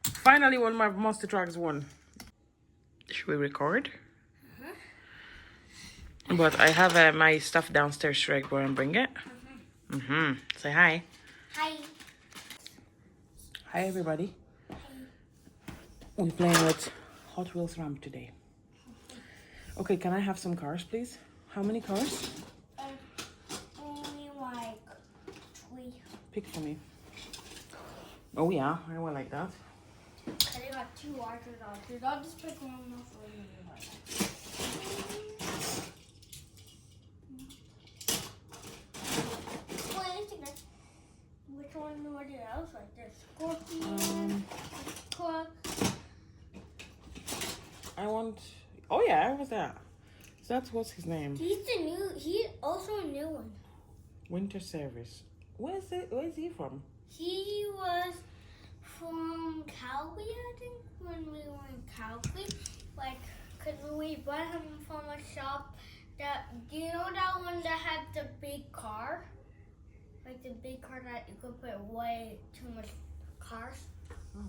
Finally, one of my monster trucks won. Should we record? But I have my stuff downstairs. Should I go and bring it? Say hi. Hi. Hi, everybody. We're playing with Hot Wheels ramp today. Okay, can I have some cars, please? How many cars? Only like 3. Pick for me. Oh yeah, I will like that. I got 2 larger dogs. I'll just pick one more for you. Which one do I do? I was like this. Scorpion, truck. I want. Oh yeah, what's that? So that's what's his name? He's also a new one. Winter Service. Where is he from? He was from Calgary, I think, when we were in Calgary. Like, because we bought him from a shop that, do you know that one that had the big car? Like the big car that you could put way too much cars? Oh.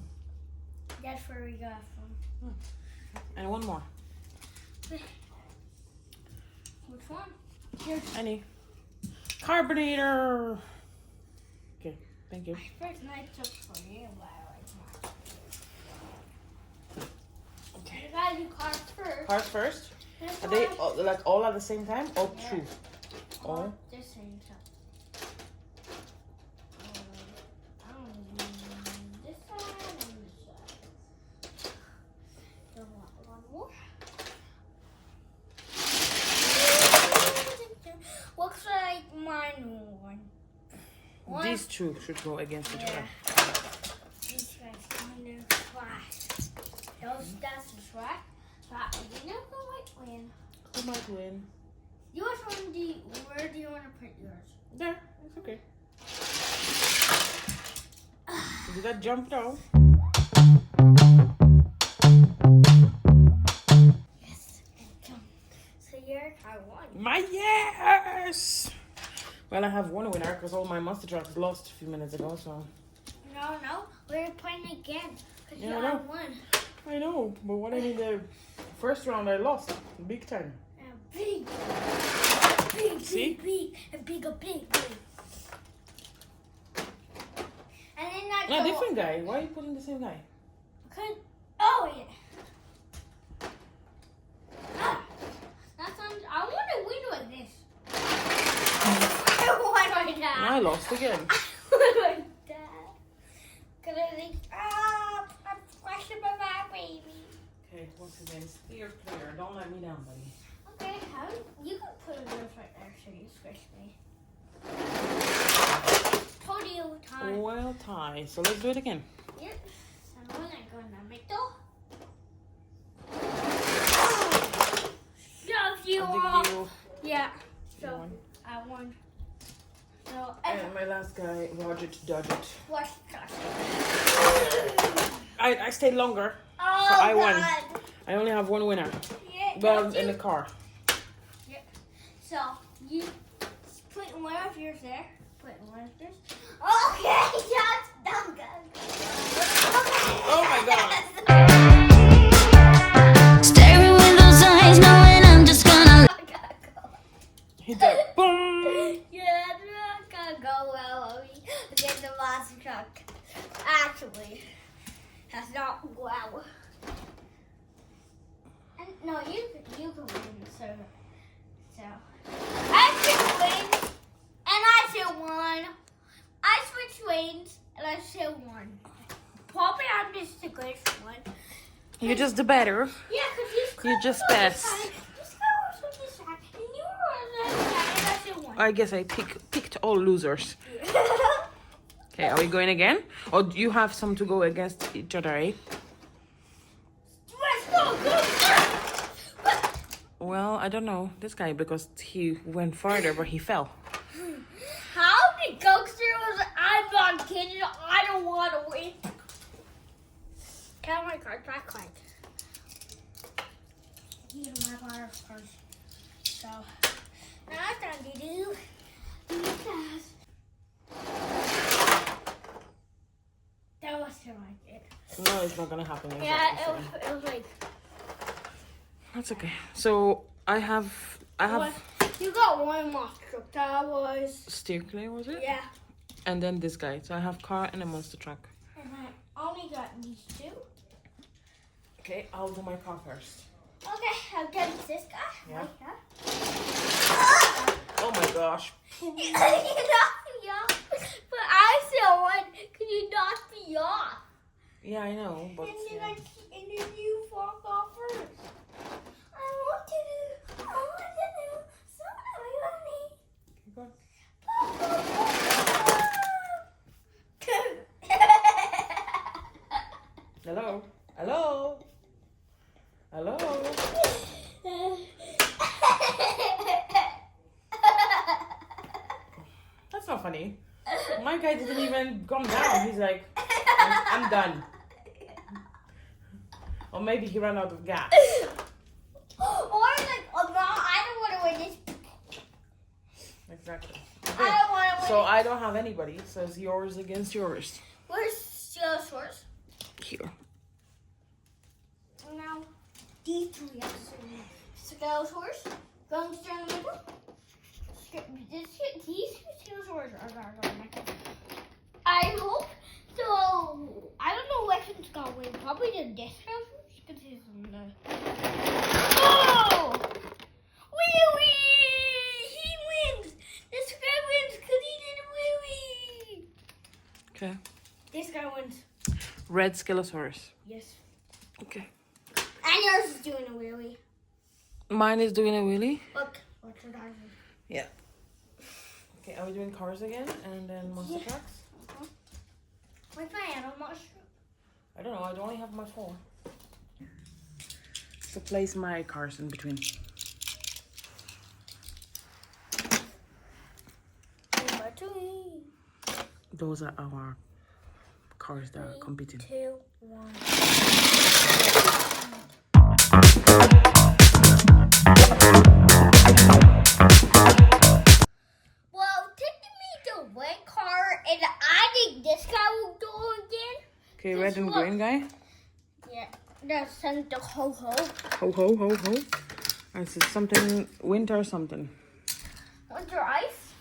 That's where we got it from. And one more. Which one? Here. Any. Carbonator. Okay, thank you. First night took for you, but I like mine. Okay. You gotta do cars first. Cars first? This Are they one- like all at the same time? Or Yeah. two? All All? at the same time. I don't know, this side and this side. So one more. Looks like mine one. These two should go against each other. These guys kind of flash. That's the track. You never might win. Who might win? Yours one, where do you want to put yours? There, it's okay. Did that jump down? Yes, and jump. So you're I won. My yes! Well, I have one winner because all my monster trucks lost a few minutes ago, so. No, we're playing again. Because Yeah, I you know. won. I know, but what I mean, the first round I lost big time. Big. See? And big. And then I No, go. different guy. Why are you putting the same guy? Oh, yeah. That sounds. I want to win with this. I won like that. I lost again. Like that. Because I think, I'm squashing my back, baby. Okay, what's his name? Steer clear. Don't let me down, buddy. Okay, you can put yours right there so you squish me. Told you time. Well, tie. So let's do it again. Yep. So when I go in the middle. Shove you I'll off. dig you. Yeah. You So won. I won. So And my last guy, Roger to dodge it. Watch I stayed longer. Oh, So I won. God. I only have one winner. Yeah, Well, don't in you- the car. So you put one of yours there. Put one of yours. Okay, yes, I'm good. Oh my God. Staring with those eyes, knowing I'm just gonna. Hit that. Boom. Yeah, that's gonna go well. Against the monster truck. Actually, that's not wow. And no, you can win. So I should win, and I should won. I switched lanes, and I should won. Probably I'm just the greatest one. You're just the better. Yeah, because You're just best. This guy was on this side, and you were on that side, and I should won. I guess I picked all losers. Okay, are we going again? Or do you have some to go against each other, eh? Let's go. Well, I don't know. This guy, because he went farther, but he fell. How did Gokester I'm not kidding. I don't want to win. Count my cards back like. These are my cards first. So now I'm going to do these guys. That was No, it's not gonna happen. Exactly Yeah, the same. it was like. That's okay. So I have What? You got one monster truck. That was. steer clear, was it? Yeah. And then this guy. So I have car and a monster truck. And I only got these two. Okay, I'll do my car first. Okay, I'll get this guy. Yeah. Right here. Oh my gosh. You knocked me off. But I still won because you knocked me off. Yeah, I know, but And then you walk off first. I want to do keep going. Hello? Hello? Hello? That's not funny. My guy didn't even come down. He's like, I'm done. Or maybe he ran out of gas. Or like, oh no, I don't want to win this. Exactly. I don't want to win. So I don't have anybody. So it's yours against yours. Where's Stegosaurus? Here. Now, these three have Stegosaurus. Gunster in the middle. These Stegosaurus are going to I hope so. I don't know which one's going to win. Probably the Stegosaurus because he's in the. Oh! Wee wee! He wins! This guy wins because he did a wee wee! Okay. This guy wins. Red Skelosaurus. Yes. Okay. And yours is doing a wee wee. Mine is doing a wheelie. Look. What's your dog? Yeah. Okay, are we doing cars again? And then monster Yeah. trucks? Where's my animal mushroom? I don't know, I only have my phone. So place my cars in between. Those are our cars that are competing. 2, 1. Well, technically the red car, and I think this guy will do again. Okay, red and green guy. Yeah, that's Santa Ho Ho. Ho ho ho ho. This is something winter something. Winter ice.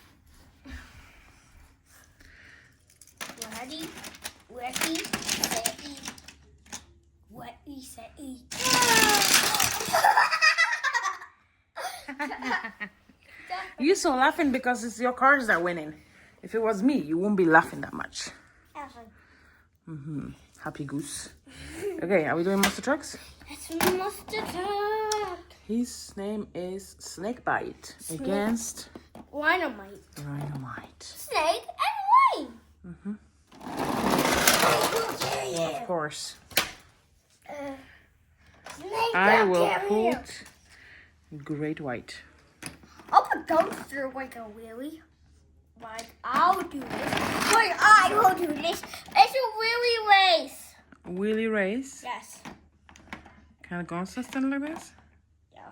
Ready, ready, ready, ready, ready. You're so laughing because it's your cars that are winning. If it was me, you wouldn't be laughing that much. Happy goose. Okay, are we doing monster trucks? It's monster truck. His name is Snakebite against Dynamite. Dynamite. Snake and rain. Of course. Snake I will carry you. put Great White. I'll put Dumpster like a wheelie. Like, I'll do this. Wait, I will do this. It's a wheelie race. Wheelie race. Yes. Can it go something like this? Yeah.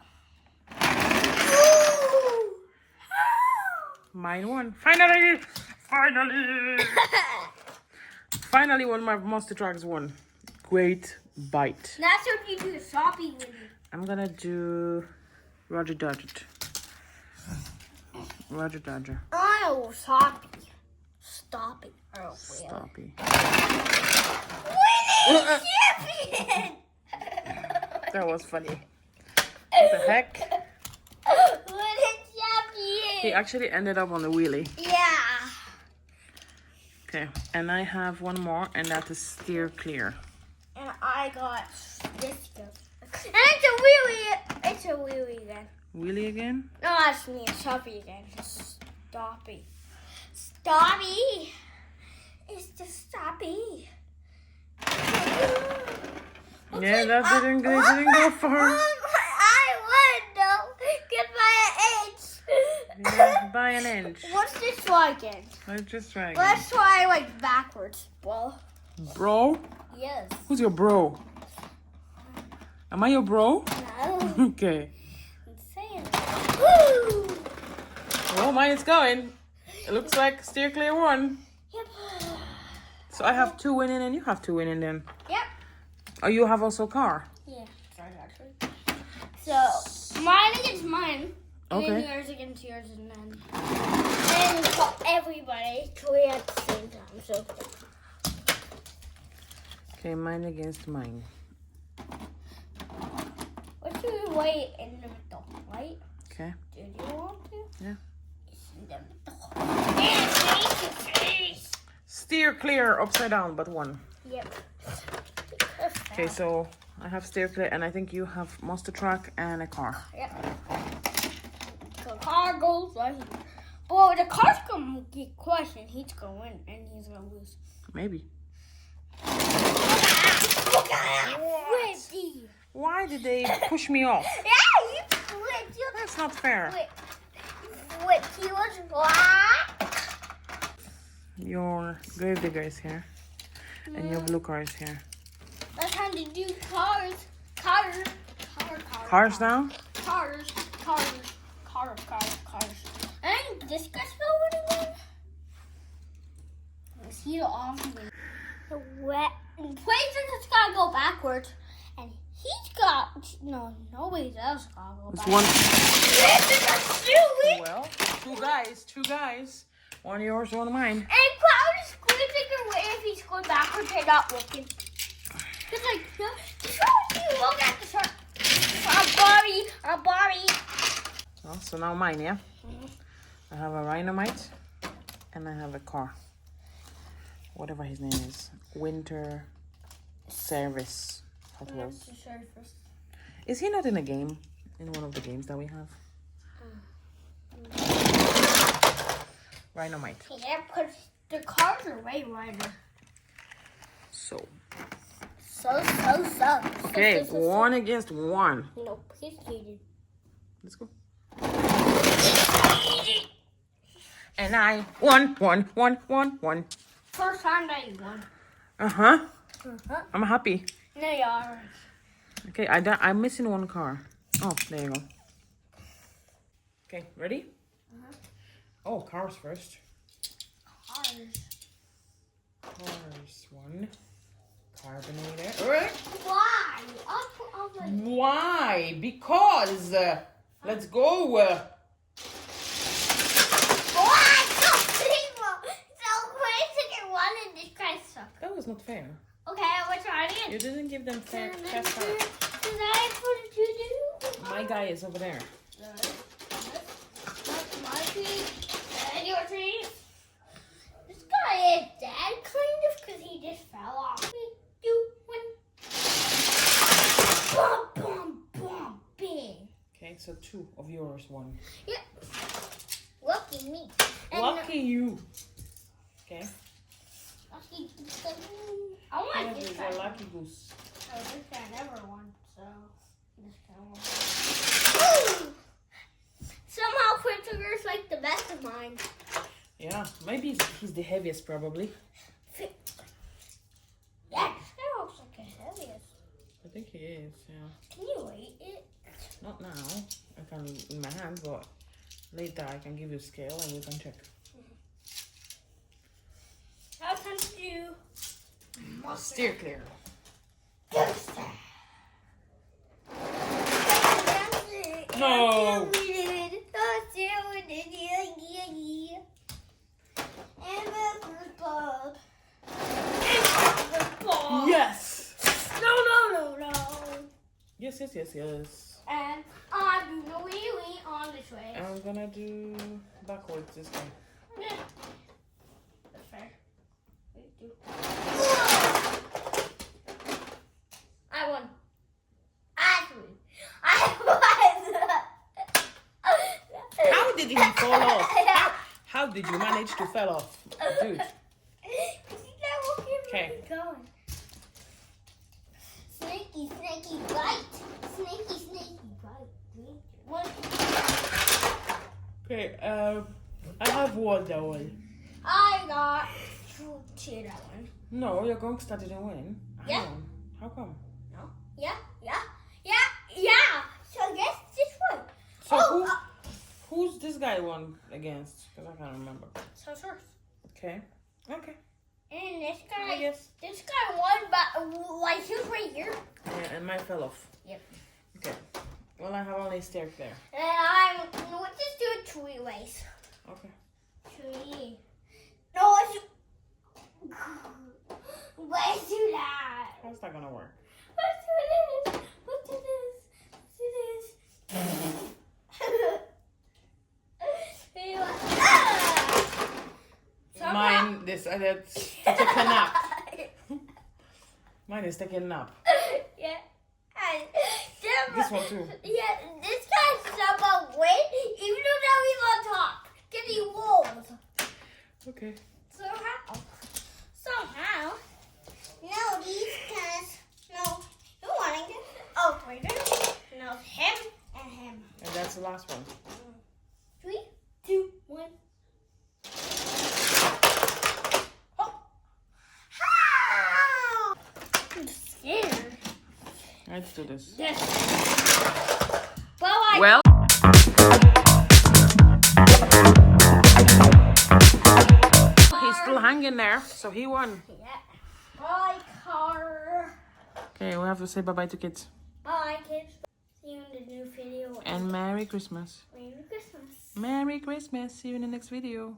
Mine won. Finally! Finally! Finally, one of my monster trucks won. Great Bite. That's what you do, shopping with me. I'm gonna do Roger Dodger. Roger Dodger. Oh, shopping. Stop it. Oh, Stoppy. Winning champion! That was funny. What the heck? Winning champion! He actually ended up on the wheelie. Yeah. Okay, and I have one more, and that is Steer Clear. And I got this guy. And it's a wheelie. It's a wheelie again. Wheelie again? No, that's me. Stoppy again. Stoppy. Stoppy. It's the stoppy. Yeah, that didn't go far. I won though. Get by an inch. Yeah, by an inch. Let's just try again. Let's just try again. Let's try like backwards, bro. Bro? Yes. Who's your bro? Am I your bro? No. Okay. I'm saying. Woo! Well, mine is going. It looks like Steer Clear won. Yep. So I have 2 winning and you have 2 winning then. Yep. Oh, you have also a car. Yeah, sorry, actually. So mine against mine, and Okay. then yours against yours, and then for everybody three at the same time. So Okay, mine against mine. let's do the way in the middle, right? Okay. Do you want to? Yeah. It's in the middle. And face to face. Steer clear upside down, but one. Yep. Okay, so I have steer clear, and I think you have monster truck and a car. Yep. The car goes right here. Boy, the car's gonna get crushed and he's gonna win and he's gonna lose. Maybe. Look at that! Flippy! Why did they push me off? Yeah, you flipped. You That's not fair. flipped. You was black. Your gravedigger is here, and your blue car is here. That's time to do cars. Cars. Cars now? Cars. And this guy's going again. See the off. The wet. Places just gotta go backwards, and he's got nobody's else gotta go It's backwards. one. Well, two guys. One yours, one mine. And Cloud is squeezing away if he's going backwards and not looking. It's like, look at the shark. Our body. Well, so now mine, yeah? I have a Rhinomite, and I have a car. Whatever his name is. Winter Service Hot Wheels. Is he not in a game? In one of the games that we have? Rhinomite. Yeah, because the cars are way wider. So. So. Okay, one against one. No, he's cheated. Let's go. And I won. First time that you won. Uh-huh. I'm happy. No, you are. Okay, I'm missing one car. Oh, there you go. Okay, ready? Oh, cars first. Cars, one. Carbonator. All right. Why? I'll put all the... Why? Because. Let's go. Why? So crazy to get one in this kind of stuff. That was not fair. Okay, we're trying again. You didn't give them fair Did fast start. I put you do? My guy is over there. My tree and your tree. This guy is dead, kind of, because he just fell off. 3, 2, 1. Boom, boom, boom, bing. Okay, so 2 of yours won. Yep. Lucky me. And Lucky you. Okay. Lucky. I want this guy. You're a lucky goose. Oh, this guy never won, so this guy won. Somehow Printer's like the best of mine. Yeah, maybe he's the heaviest probably. Yeah, this guy looks like the heaviest. I think he is, yeah. Can you weight it? Not now. I can in my hand, but later I can give you a scale and we can check. How can you do? Steer clear. No. Yes. No. Yes. And I do the wee on this way. I'm gonna do backwards this time. Yeah. That's fair. Wait, do. I won. How did he fall off? How did you manage to fall off, dude? Okay. Going. Snaky bite. Snaky bite. What? Okay, I have won that one. I got two that one. No, you're going to start it and win. Yeah. Hang on. How come? No. Yeah. So guess this one. So who's this guy won against? Because I can't remember. So first. Okay. And this I guy, guess. this guy won, but like he's right here. Yeah, and mine fell off. Yep. Okay. Well, I have only stairs there. And we'll just do it 3 ways. Okay. 3. No, it's. Let's do that. How's that gonna work? Let's do this. Let's do this. Let's do this. Mine, this, that's taking a nap. Mine is taking a nap. Yeah. And This one too. Yeah, this guy's somehow win, even though now he's on top. Getting walls. Okay. Somehow. No, these guys. No, you wanting to? Oh, right there. No, him and him. And that's the last one. 3, 2, 1. Oh. How? I'm scared. Let's do this. Yes. Well, Well. He's still hanging there, so he won. Yeah. Bye, car. Okay, we'll have to say bye-bye to kids. Bye, kids. See you in the new video. And Merry Christmas. Merry Christmas. Merry Christmas. See you in the next video.